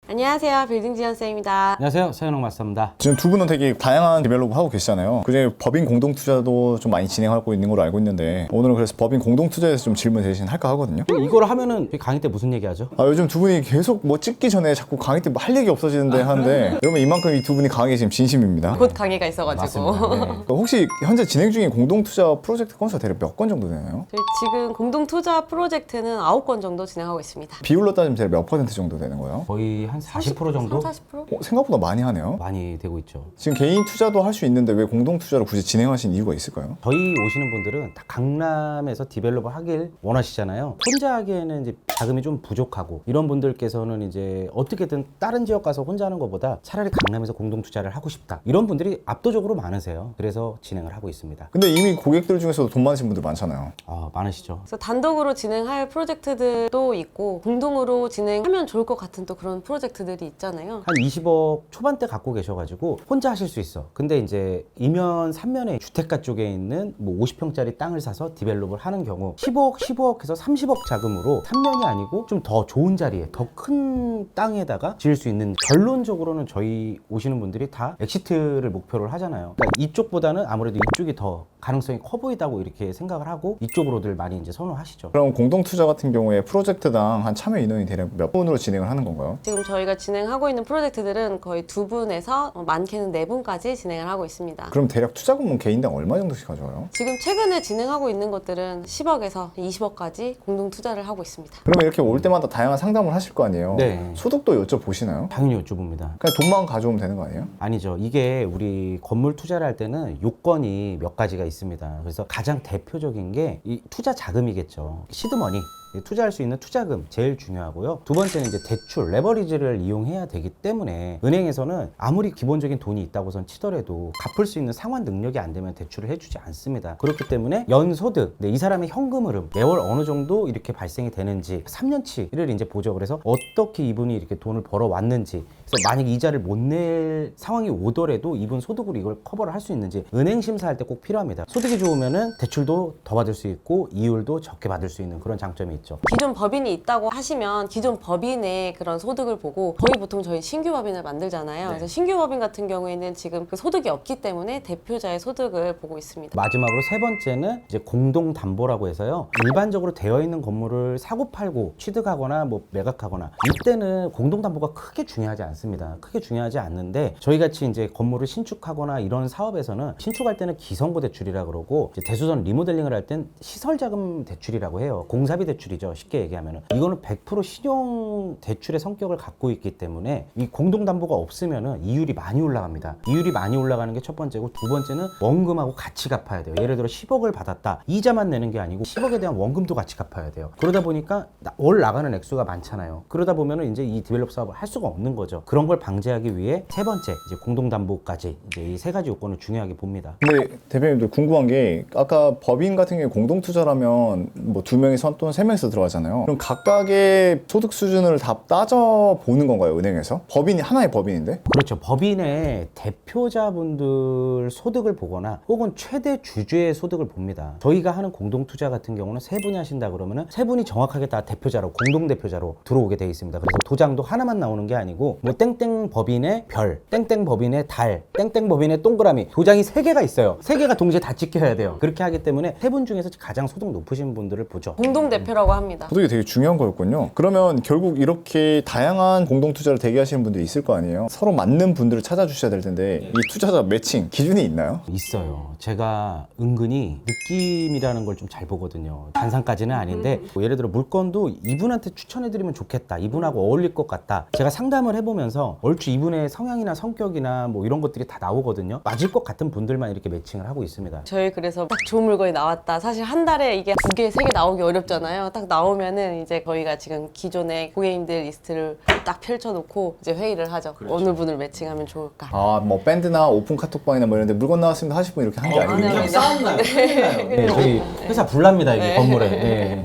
안녕하세요. 빌딩지연쌤입니다. 안녕하세요. 서현웅 마스터입니다. 지금 두 분은 되게 다양한 디벨롭을 하고 계시잖아요. 그중에 법인 공동투자도 좀 많이 진행하고 있는 걸로 알고 있는데 오늘은 그래서 법인 공동투자에서 좀 질문 대신 할까 하거든요. 이거를 하면은 강의 때 무슨 얘기 하죠? 요즘 두 분이 계속 뭐 찍기 전에 자꾸 강의 때 뭐 할 얘기 없어지는데 하는데 여러분 이만큼 이 두 분이 강의에 지금 진심입니다. 곧 강의가 있어가지고 맞습니다. 혹시 현재 진행 중인 공동투자 프로젝트 건수가 대략 몇 건 정도 되나요? 저희 지금 공동투자 프로젝트는 9건 정도 진행하고 있습니다. 비율로 따지면 대략 몇 퍼센트 정도 되는 거예요? 거의 한 40% 정도 30-40%? 생각보다 많이 하네요. 많이 되고 있죠. 지금 개인 투자도 할 수 있는데 왜 공동투자를 굳이 진행하신 이유가 있을까요? 저희 오시는 분들은 다 강남에서 디벨롭을 하길 원하시잖아요. 혼자 하기에는 이제 자금이 좀 부족하고 이런 분들께서는 이제 어떻게든 다른 지역 가서 혼자 하는 것보다 차라리 강남에서 공동 투자를 하고 싶다. 이런 분들이 압도적으로 많으세요. 그래서 진행을 하고 있습니다. 근데 이미 고객들 중에서도 돈 많으신 분들 많잖아요. 많으시죠. 그래서 단독으로 진행할 프로젝트들도 있고 공동으로 진행하면 좋을 것 같은 또 그런 프로젝트들이 있잖아요. 한 20억 초반대 갖고 계셔가지고 혼자 하실 수 있어. 근데 이제 이면 삼면에 주택가 쪽에 있는 뭐 50평짜리 땅을 사서 디벨롭을 하는 경우 15억 해서 30억 자금으로 삼면이 아니고 좀 더 좋은 자리에 더 큰 땅에다가 지을 수 있는, 결론적으로는 저희 오시는 분들이 다 엑시트를 목표를 하잖아요. 그러니까 이쪽보다는 아무래도 이쪽이 더 가능성이 커 보이다고 이렇게 생각을 하고 이쪽으로들 많이 이제 선호하시죠. 그럼 공동투자 같은 경우에 프로젝트당 한 참여 인원이 대략 몇 분으로 진행을 하는 건가요? 지금 저희가 진행하고 있는 프로젝트들은 거의 2분에서 많게는 4분까지 진행을 하고 있습니다. 그럼 대략 투자금은 개인당 얼마 정도씩 가져와요? 지금 최근에 진행하고 있는 것들은 10억에서 20억까지 공동 투자를 하고 있습니다. 그러면 이렇게 올 때마다 다양한 상담을 하실 거 아니에요? 네. 소득도 여쭤보시나요? 당연히 여쭤봅니다. 그냥 돈만 가져오면 되는 거 아니에요? 아니죠. 이게 우리 건물 투자를 할 때는 요건이 몇 가지가 있습니다. 그래서 가장 대표적인 게 이 투자 자금이겠죠. 시드머니. 투자할 수 있는 투자금 제일 중요하고요. 두 번째는 이제 대출, 레버리지를 이용해야 되기 때문에 은행에서는 아무리 기본적인 돈이 있다고 선 치더라도 갚을 수 있는 상환 능력이 안 되면 대출을 해주지 않습니다. 그렇기 때문에 연소득, 이 사람의 현금 흐름, 매월 어느 정도 이렇게 발생이 되는지 3년치를 이제 보죠. 그래서 어떻게 이분이 이렇게 돈을 벌어왔는지, 그래서 만약 이자를 못 낼 상황이 오더라도 이분 소득으로 이걸 커버를 할 수 있는지 은행 심사할 때 꼭 필요합니다. 소득이 좋으면은 대출도 더 받을 수 있고 이율도 적게 받을 수 있는 그런 장점이 있죠. 기존 법인이 있다고 하시면 기존 법인의 그런 소득을 보고 저희 신규 법인을 만들잖아요. 그래서 신규 법인 같은 경우에는 지금 그 소득이 없기 때문에 대표자의 소득을 보고 있습니다. 마지막으로 세 번째는 이제 공동담보라고 해서요. 일반적으로 되어 있는 건물을 사고 팔고 취득하거나 뭐 매각하거나 이때는 공동담보가 크게 중요하지 않습니다. 크게 중요하지 않는데 저희 같이 이제 건물을 신축하거나 이런 사업에서는 신축할 때는 기성부 대출이라 그러고 이제 대수선 리모델링을 할 땐 시설자금 대출이라고 해요. 공사비 대출이죠. 쉽게 얘기하면은 이거는 100% 신용 대출의 성격을 갖고 있기 때문에 이 공동담보가 없으면은 이율이 많이 올라갑니다. 이율이 많이 올라가는 게 첫 번째고, 두 번째는 원금하고 같이 갚아야 돼요. 예를 들어 10억을 받았다. 이자만 내는 게 아니고 10억에 대한 원금도 같이 갚아야 돼요. 그러다 보니까 월 나가는 액수가 많잖아요. 그러다 보면은 이제 이 디벨롭 사업을 할 수가 없는 거죠. 그런 걸 방지하기 위해 세 번째 이제 공동담보까지 이제 이 세 가지 요건을 중요하게 봅니다. 근데 대표님들 궁금한 게 아까 법인 같은 경우에 공동투자라면 뭐 2명이서 또는 3명이서 들어가잖아요. 그럼 각각의 소득 수준을 다 따져보는 건가요, 은행에서? 법인이 하나의 법인인데? 그렇죠. 법인의 대표자분들 소득을 보거나 혹은 최대 주주의 소득을 봅니다. 저희가 하는 공동투자 같은 경우는 세 분이 하신다 그러면은 세 분이 정확하게 다 대표자로, 공동대표자로 들어오게 돼 있습니다. 그래서 도장도 하나만 나오는 게 아니고 뭐 땡땡 법인의 별, 땡땡 법인의 달, 땡땡 법인의 동그라미, 도장이 3개가 있어요. 3개가 동시에 다 찍혀야 돼요. 그렇게 하기 때문에 세 분 중에서 가장 소득 높으신 분들을 보죠. 공동 대표라고 합니다. 소득이 되게 중요한 거였군요. 그러면 결국 이렇게 다양한 공동투자를 대기하시는 분들이 있을 거 아니에요? 서로 맞는 분들을 찾아주셔야 될 텐데 이 투자자 매칭 기준이 있나요? 있어요. 제가 은근히 느낌이라는 걸 좀 잘 보거든요. 단상까지는 아닌데 뭐 예를 들어 물건도 이분한테 추천해드리면 좋겠다, 이분하고 어울릴 것 같다, 제가 상담을 해보면서 얼추 이분의 성향이나 성격이나 뭐 이런 것들이 다 나오거든요. 맞을 것 같은 분들만 이렇게 매칭을 하고 있습니다. 저희 그래서 딱 좋은 물건이 나왔다. 사실 한 달에 이게 2개, 3개 나오기 어렵잖아요. 딱 나오면은 이제 저희가 지금 기존의 고객님들 리스트를 딱 펼쳐놓고 이제 회의를 하죠. 어느 분을 매칭하면 좋을까. 뭐 밴드나 오픈 카톡방이나 뭐 이런 데 물건 나왔습니다 하실 분 이렇게 하는 게 아니군요. 네. 싸움나요? 네, 저희 회사 불납니다, 이게 건물에. 네.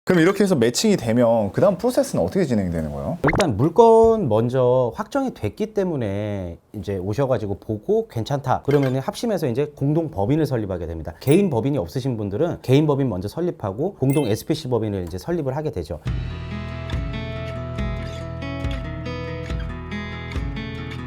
그럼 이렇게 해서 매칭이 되면 그 다음 프로세스는 어떻게 진행되는 거예요? 일단 물건 먼저 확정이 됐기 때문에 이제 오셔가지고 보고 괜찮다 그러면 합심해서 이제 공동 법인을 설립하게 됩니다. 개인 법인이 없으신 분들은 개인 법인 먼저 설립하고 공동 SPC 법인을 이제 설립을 하게 되죠.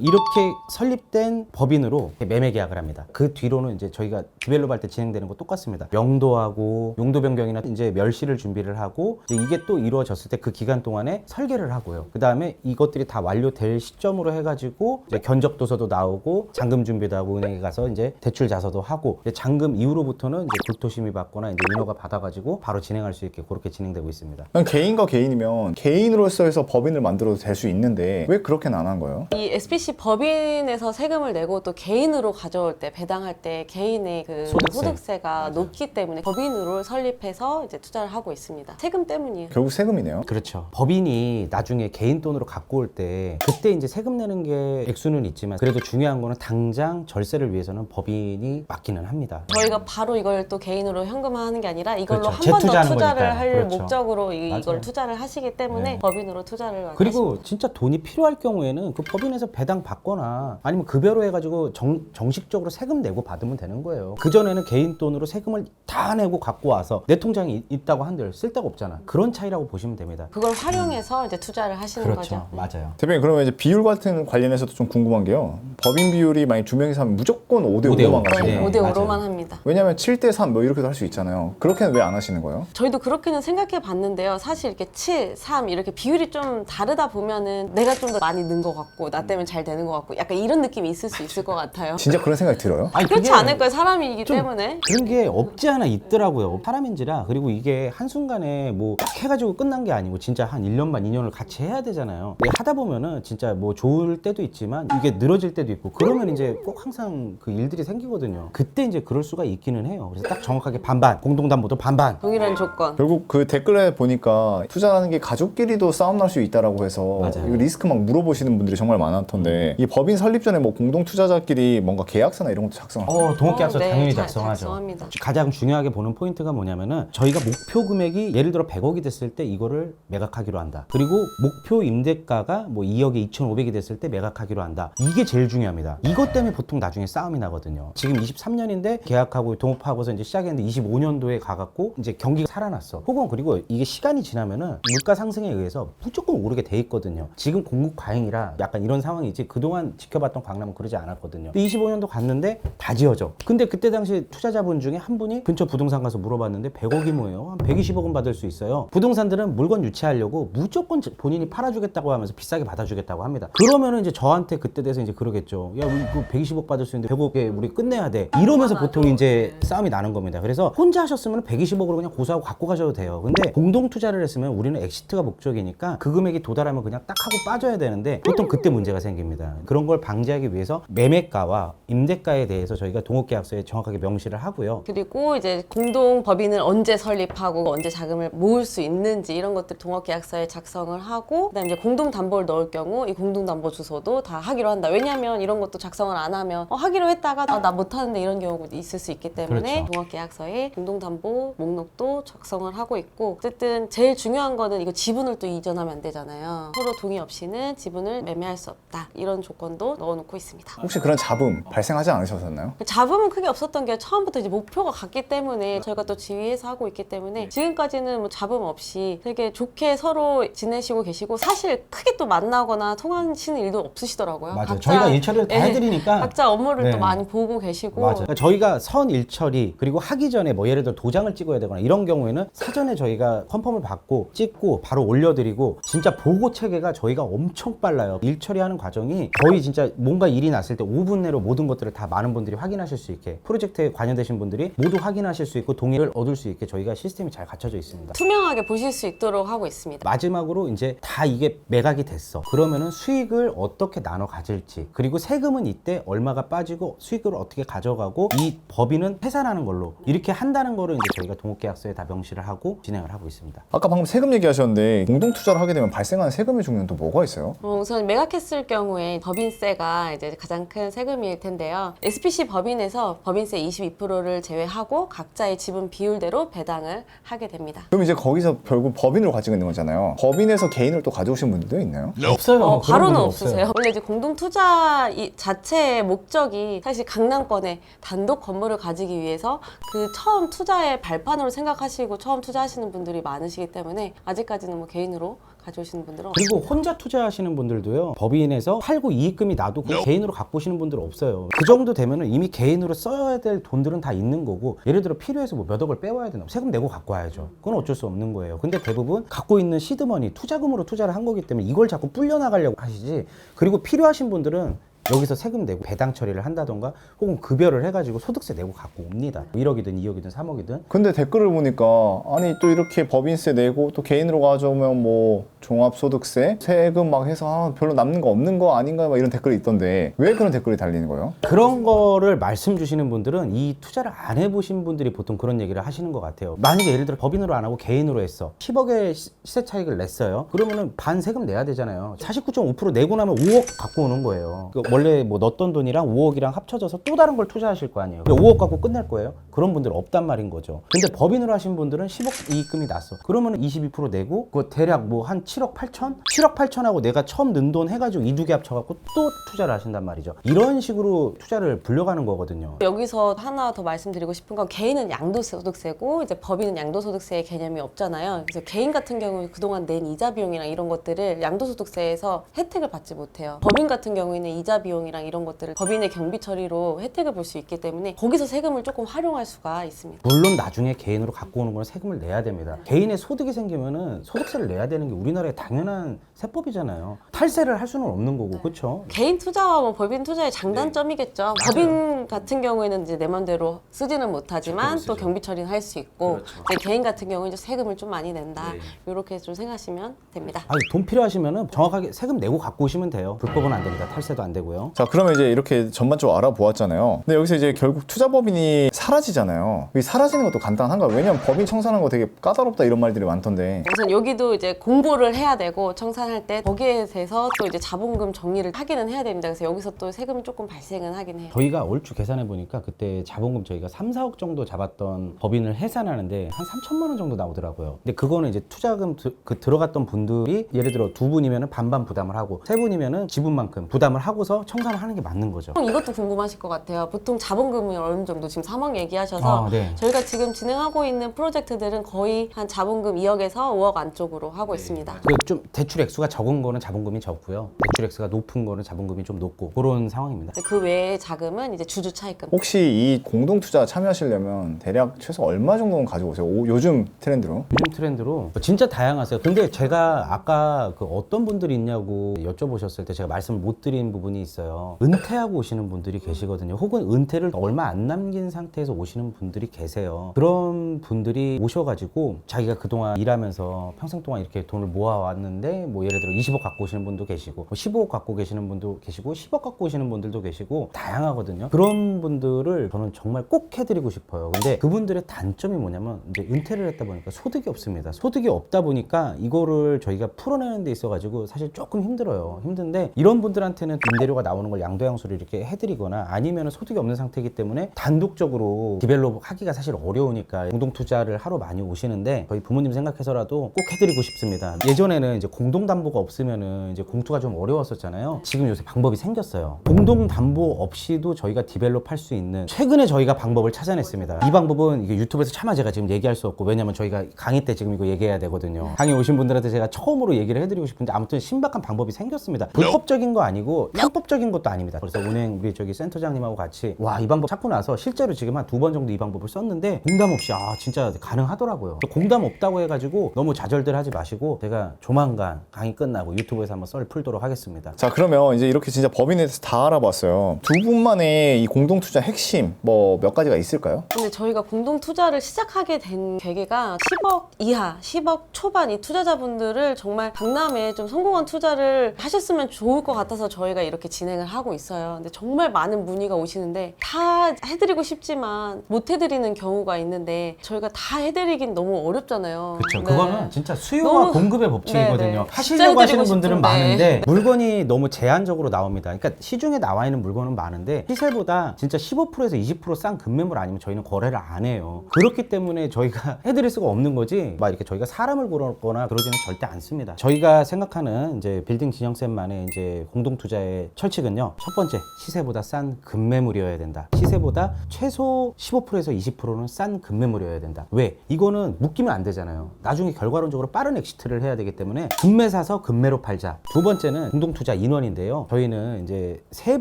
이렇게 설립된 법인으로 매매 계약을 합니다. 그 뒤로는 이제 저희가 디벨롭 할 때 진행되는 거 똑같습니다. 명도하고 용도 변경이나 이제 멸실을 준비를 하고 이제 이게 또 이루어졌을 때 그 기간 동안에 설계를 하고요. 그 다음에 이것들이 다 완료될 시점으로 해가지고 이제 견적 도서도 나오고 잔금 준비도 하고 은행에 가서 이제 대출 자서도 하고 이제 잔금 이후로부터는 이제 불토심이 받거나 이제 인허가 받아가지고 바로 진행할 수 있게 그렇게 진행되고 있습니다. 그냥 개인과 개인이면 개인으로서 해서 법인을 만들어도 될 수 있는데 왜 그렇게는 안 한 거예요? 이 SPC 법인에서 세금을 내고 또 개인으로 가져올 때 배당할 때 개인의 그 소득세가 높기 때문에 법인으로 설립해서 이제 투자를 하고 있습니다. 세금 때문이에요. 결국 세금이네요. 그렇죠. 법인이 나중에 개인 돈으로 갖고 올 때 그때 이제 세금 내는 게 액수는 있지만 그래도 중요한 거는 당장 절세를 위해서는 법인이 맞기는 합니다. 저희가 바로 이걸 또 개인으로 현금화하는 게 아니라 이걸로 그렇죠. 한 번 더 재투자하는 투자를 거니까요. 할 그렇죠. 목적으로 맞아요. 이걸 투자를 하시기 때문에 네. 법인으로 투자를 많이 그리고 하십니다. 진짜 돈이 필요할 경우에는 그 법인에서 배당 받거나 아니면 급여로 해가지고 정식적으로 세금 내고 받으면 되는 거예요. 그전에는 개인 돈으로 세금을 다 내고 갖고 와서 내 통장에 있다고 한들 쓸 데가 없잖아. 그런 차이라고 보시면 됩니다. 그걸 활용해서 이제 투자를 하시는 그렇죠. 거죠. 맞아요. 대표님 그러면 이제 비율 같은 관련해서도 좀 궁금한 게요. 법인 비율이 만약 2명이서 하면 무조건 5대 5대 5만 5. 가시죠. 네. 5대 5로만 맞아요. 합니다. 왜냐면 7대 3 뭐 이렇게도 할 수 있잖아요. 그렇게는 왜 안 하시는 거예요? 저희도 그렇게는 생각해 봤는데요. 사실 이렇게 7, 3 이렇게 비율이 좀 다르다 보면은 내가 좀 더 많이 는 것 같고 나 때문에 잘 되는 것 같고 약간 이런 느낌이 있을 수 있을 것 같아요. 진짜 그런 생각이 들어요? 아니, 그렇지 그게 않을까요? 사람이기 때문에. 그런 게 없지 않아 있더라고요. 사람인지라. 그리고 이게 한순간에 뭐 딱 해가지고 끝난 게 아니고 진짜 한 1년 반 2년을 같이 해야 되잖아요. 근데 하다 보면은 진짜 뭐 좋을 때도 있지만 이게 늘어질 때도 있고 그러면 이제 꼭 항상 그 일들이 생기거든요. 그때 이제 그럴 수가 있기는 해요. 그래서 딱 정확하게 반반, 공동담보도 반반. 동일한 조건. 결국 그 댓글에 보니까 투자하는 게 가족끼리도 싸움 날 수 있다라고 해서 맞아요. 이거 리스크 막 물어보시는 분들이 정말 많았던데 이 법인 설립 전에 뭐 공동 투자자끼리 뭔가 계약서나 이런 것도 작성하고 동업계약서 네, 당연히 잘 작성하죠. 작성합니다. 가장 중요하게 보는 포인트가 뭐냐면은 저희가 목표 금액이 예를 들어 100억이 됐을 때 이거를 매각하기로 한다. 그리고 목표 임대가가 뭐 2억에 2,500이 됐을 때 매각하기로 한다. 이게 제일 중요합니다. 이것 때문에 보통 나중에 싸움이 나거든요. 지금 23년인데 계약하고 동업하고서 이제 시작했는데 25년도에 가갖고 이제 경기가 살아났어. 혹은 그리고 이게 시간이 지나면은 물가 상승에 의해서 무조건 오르게 돼 있거든요. 지금 공급 과잉이라 약간 이런 상황이지 그동안 지켜봤던 강남은 그러지 않았거든요. 25년도 갔는데 다 지어져. 근데 그때 당시 투자자분 중에 한 분이 근처 부동산 가서 물어봤는데 100억이 뭐예요? 한 120억은 받을 수 있어요. 부동산들은 물건 유치하려고 무조건 본인이 팔아주겠다고 하면서 비싸게 받아주겠다고 합니다. 그러면은 이제 저한테 그때 돼서 이제 그러겠죠. 야, 우리 그 120억 받을 수 있는데 100억에 우리 끝내야 돼. 이러면서 보통 이제 싸움이 나는 겁니다. 그래서 혼자 하셨으면 120억으로 그냥 고소하고 갖고 가셔도 돼요. 근데 공동 투자를 했으면 우리는 엑시트가 목적이니까 그 금액이 도달하면 그냥 딱 하고 빠져야 되는데 보통 그때 문제가 생깁니다. 그런 걸 방지하기 위해서 매매가와 임대가에 대해서 저희가 동업계약서에 정확하게 명시를 하고요. 그리고 이제 공동 법인을 언제 설립하고 언제 자금을 모을 수 있는지 이런 것들 동업계약서에 작성을 하고 그다음에 이제 공동 담보를 넣을 경우 이 공동 담보 주소도 다 하기로 한다. 왜냐하면 이런 것도 작성을 안 하면 하기로 했다가 나 못하는데 이런 경우도 있을 수 있기 때문에 그렇죠. 동업계약서에 공동 담보 목록도 작성을 하고 있고 어쨌든 제일 중요한 거는 이거 지분을 또 이전하면 안 되잖아요. 서로 동의 없이는 지분을 매매할 수 없다. 이런 조건도 넣어놓고 있습니다. 혹시 그런 잡음 발생하지 않으셨나요? 잡음은 크게 없었던 게 처음부터 이제 목표가 같기 때문에 저희가 또 지휘해서 하고 있기 때문에 지금까지는 뭐 잡음 없이 되게 좋게 서로 지내시고 계시고 사실 크게 또 만나거나 통화하시는 일도 없으시더라고요. 맞아요. 각자, 저희가 일처리를 다 예, 해드리니까 각자 업무를 네. 또 많이 보고 계시고 맞아요. 그러니까 저희가 선 일처리 그리고 하기 전에 뭐 예를 들어 도장을 찍어야 되거나 이런 경우에는 사전에 저희가 컨펌을 받고 찍고 바로 올려드리고 진짜 보고 체계가 저희가 엄청 빨라요. 일처리하는 과정이 거의 진짜 뭔가 일이 났을 때 5분 내로 모든 것들을 다 많은 분들이 확인하실 수 있게 프로젝트에 관여되신 분들이 모두 확인하실 수 있고 동의를 얻을 수 있게 저희가 시스템이 잘 갖춰져 있습니다. 투명하게 보실 수 있도록 하고 있습니다. 마지막으로 이제 다 이게 매각이 됐어. 그러면은 수익을 어떻게 나눠 가질지 그리고 세금은 이때 얼마가 빠지고 수익을 어떻게 가져가고 이 법인은 해산하는 걸로 이렇게 한다는 거를 이제 저희가 동업계약서에 다 명시를 하고 진행을 하고 있습니다. 아까 방금 세금 얘기하셨는데 공동 투자를 하게 되면 발생하는 세금의 종류는 또 뭐가 있어요? 우선 매각했을 경우에 법인세가 이제 가장 큰 세금일 텐데요. SPC 법인에서 법인세 22%를 제외하고 각자의 지분 비율대로 배당을 하게 됩니다. 그럼 이제 거기서 결국 법인으로 가지고 있는 거잖아요. 법인에서 개인을 또 가져오신 분들도 있나요? 없어요. 바로는 없으세요. 원래 이제 공동 투자 자체의 목적이 사실 강남권에 단독 건물을 가지기 위해서 그 처음 투자의 발판으로 생각하시고 처음 투자하시는 분들이 많으시기 때문에 아직까지는 뭐 개인으로 가져오시는 분들은 그리고 혼자 투자하시는 분들도요, 법인에서 팔고 이익금이 나도 그거 개인으로 갖고 오시는 분들 없어요. 그 정도 되면은 이미 개인으로 써야 될 돈들은 다 있는 거고, 예를 들어 필요해서 뭐 몇 억을 빼와야 되나, 세금 내고 갖고 와야죠. 그건 어쩔 수 없는 거예요. 근데 대부분 갖고 있는 시드머니, 투자금으로 투자를 한 거기 때문에 이걸 자꾸 불려나가려고 하시지. 그리고 필요하신 분들은 여기서 세금 내고 배당 처리를 한다던가 혹은 급여를 해가지고 소득세 내고 갖고 옵니다. 1억이든 2억이든 3억이든. 근데 댓글을 보니까 아니 또 이렇게 법인세 내고 또 개인으로 가져오면 뭐 종합소득세 세금 막 해서 별로 남는 거 없는 거 아닌가 막 이런 댓글이 있던데 왜 그런 댓글이 달리는 거예요? 그런 거를 말씀 주시는 분들은 이 투자를 안 해보신 분들이 보통 그런 얘기를 하시는 것 같아요. 만약에 예를 들어 법인으로 안 하고 개인으로 했어. 10억의 시세 차익을 냈어요. 그러면은 반 세금 내야 되잖아요. 49.5% 내고 나면 5억 갖고 오는 거예요. 원래 뭐 넣었던 돈이랑 5억이랑 합쳐져서 또 다른 걸 투자하실 거 아니에요. 5억 갖고 끝낼 거예요? 그런 분들 없단 말인 거죠. 근데 법인으로 하신 분들은 10억 이익금이 났어. 그러면 22% 내고 그 대략 뭐 한 7억 8천? 7억 8천하고 내가 처음 넣은 돈 해가지고 이 두 개 합쳐갖고 또 투자를 하신단 말이죠. 이런 식으로 투자를 불려가는 거거든요. 여기서 하나 더 말씀드리고 싶은 건 개인은 양도소득세고 이제 법인은 양도소득세의 개념이 없잖아요. 그래서 개인 같은 경우에 그동안 낸 이자 비용이랑 이런 것들을 양도소득세에서 혜택을 받지 못해요. 법인 같은 경우에는 이자 비용이랑 이런 것들을 법인의 경비 처리로 혜택을 볼 수 있기 때문에 거기서 세금을 조금 활용할 수가 있습니다. 물론 나중에 개인으로 갖고 오는 건 세금을 내야 됩니다. 개인의 소득이 생기면은 소득세를 내야 되는 게 우리나라의 당연한 세법이잖아요. 탈세를 할 수는 없는 거고, 그렇죠? 개인 투자와 뭐 법인 투자의 장단점이겠죠. 법인 같은 경우에는 이제 내 맘대로 쓰지는 못하지만 또 경비 처리는 할 수 있고, 이제 개인 같은 경우는 이제 세금을 좀 많이 낸다. 이렇게 좀 생각하시면 됩니다. 아니, 돈 필요하시면은 정확하게 세금 내고 갖고 오시면 돼요. 불법은 안 됩니다. 탈세도 안 되고요. 자, 그러면 이제 이렇게 전반적으로 알아보았잖아요. 근데 여기서 이제 결국 투자법인이 사라지잖아요. 이 사라지는 것도 간단한가요? 왜냐면 법인 청산하는 거 되게 까다롭다 이런 말들이 많던데. 우선 여기도 이제 공부를 해야 되고 청산할 때 거기에 대해서 또 이제 자본금 정리를 하기는 해야 됩니다. 그래서 여기서 또 세금이 조금 발생은 하긴 해요. 저희가 얼추 계산해 보니까 그때 자본금 저희가 3, 4억 정도 잡았던 법인을 해산하는데 한 3천만 원 정도 나오더라고요. 근데 그거는 이제 투자금 들어갔던 분들이 예를 들어 두 분이면은 반반 부담을 하고 세 분이면은 지분만큼 부담을 하고서 청산을 하는 게 맞는 거죠. 이것도 궁금하실 것 같아요. 보통 자본금이 어느 정도 지금 3억 얘기하셔서 네. 저희가 지금 진행하고 있는 프로젝트들은 거의 한 자본금 2억에서 5억 안쪽으로 하고 있습니다. 그 좀 대출 액수가 적은 거는 자본금이 적고요. 대출 액수가 높은 거는 자본금이 좀 높고 그런 상황입니다. 이제 그 외의 자금은 이제 주주 차입금. 혹시 이 공동투자 참여하시려면 대략 최소 얼마 정도는 가져오세요? 요즘 트렌드로? 요즘 트렌드로 진짜 다양하세요. 근데 제가 아까 그 어떤 분들이 있냐고 여쭤보셨을 때 제가 말씀을 못 드린 부분이 있어요. 은퇴하고 오시는 분들이 계시거든요. 혹은 은퇴를 얼마 안 남긴 상태에서 오시는 분들이 계세요. 그런 분들이 오셔가지고 자기가 그동안 일하면서 평생 동안 이렇게 돈을 모아왔는데 뭐 예를 들어 20억 갖고 오시는 분도 계시고 뭐 15억 갖고 계시는 분도 계시고 10억 갖고 오시는 분들도 계시고 다양하거든요. 그런 분들을 저는 정말 꼭 해드리고 싶어요. 근데 그분들의 단점이 뭐냐면 이제 은퇴를 했다 보니까 소득이 없습니다. 소득이 없다 보니까 이거를 저희가 풀어내는 데 있어가지고 사실 조금 힘들어요. 힘든데 이런 분들한테는 임대료가 나오는 걸 양도양수를 이렇게 해드리거나 아니면 소득이 없는 상태이기 때문에 단독적으로 디벨롭 하기가 사실 어려우니까 공동투자를 하러 많이 오시는데 저희 부모님 생각해서라도 꼭 해드리고 싶습니다. 예전에는 이제 공동담보가 없으면은 이제 공투가 좀 어려웠었잖아요. 지금 요새 방법이 생겼어요. 공동담보 없이도 저희가 디벨롭 할 수 있는 최근에 저희가 방법을 찾아냈습니다. 이 방법은 이게 유튜브에서 차마 제가 지금 얘기할 수 없고 왜냐면 저희가 강의 때 지금 이거 얘기해야 되거든요. 강의 오신 분들한테 제가 처음으로 얘기를 해드리고 싶은데 아무튼 신박한 방법이 생겼습니다. 불법적인 거 아니고 편법적인 것도 아닙니다. 그래서 은행 우리 저기 센터장님하고 같이 와, 이 방법 찾고 나서 실제로 지금 한 2번 정도 이 방법을 썼는데 공담 없이 진짜 가능하더라고요. 공담 없다고 해가지고 너무 좌절들 하지 마시고 제가 조만간 강의 끝나고 유튜브에서 한번 썰 풀도록 하겠습니다. 자, 그러면 이제 이렇게 진짜 법인에 대해서 다 알아봤어요. 두 분만의 이 공동투자 핵심 뭐 몇 가지가 있을까요? 근데 저희가 공동 투자를 시작하게 된 계기가 10억 이하, 10억 초반 이 투자자분들을 정말 강남에 좀 성공한 투자를 하셨으면 좋을 것 같아서 저희가 이렇게 진행을 하고 있어요. 근데 정말 많은 문의가 오시는데 다 해드리고 싶지만 못 해드리는 경우가 있는데 저희가 다 해드리긴 너무 어렵잖아요. 그렇죠. 네. 그거는 진짜 수요와 너무- 공급의 법칙이거든요. 네네. 하시려고 하시는 진짜 분들은 해드리고 많은데 물건이 너무 제한적으로 나옵니다. 그러니까 시중에 나와 있는 물건은 많은데 시세보다 진짜 15%에서 20% 싼 급매물 아니면 저희는 거래를 안 해요. 그렇기 때문에 저희가 해드릴 수가 없는 거지 막 이렇게 저희가 사람을 고르거나 그러지는 절대 않습니다. 저희가 생각하는 이제 빌딩 진영쌤만의 이제 공동투자의 철칙은요. 첫 번째, 시세보다 싼 급매물이어야 된다. 시세보다 최소 15%에서 20%는 싼 급매물이어야 된다. 왜? 이거는 묶이면 안 되잖아요. 나중에 결과론적으로 빠른 엑시트를 해야 되기 때문에 금매 사서 금매로 팔자. 두 번째는 공동투자 인원인데요. 저희는 이제 세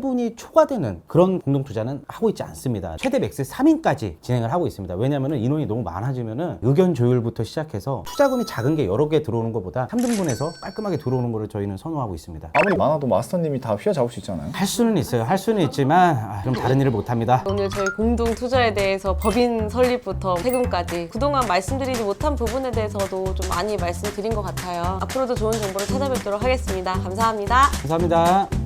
분이 초과되는 그런 공동투자는 하고 있지 않습니다. 최대 맥스 3인까지 진행을 하고 있습니다. 왜냐하면 인원이 너무 많아지면은 의견 조율부터 시작해서 투자금이 작은 게 여러 개 들어오는 것보다 3등분해서 깔끔하게 들어오는 거를 저희는 선호하고 있습니다. 아무리 많아도 마스터님이 다 휘어잡을 수 있잖아요. 할 수는 있어요. 할 수는 있지만 좀 다른 일을 못 합니다. 오늘 저희 공동 투자에 대해서 법인 설립부터 세금까지 그동안 말씀드리지 못한 부분에 대해서도 좀 많이 말씀드린 것 같아요. 앞으로도 좋은 정보를 찾아뵙도록 하겠습니다. 감사합니다. 감사합니다.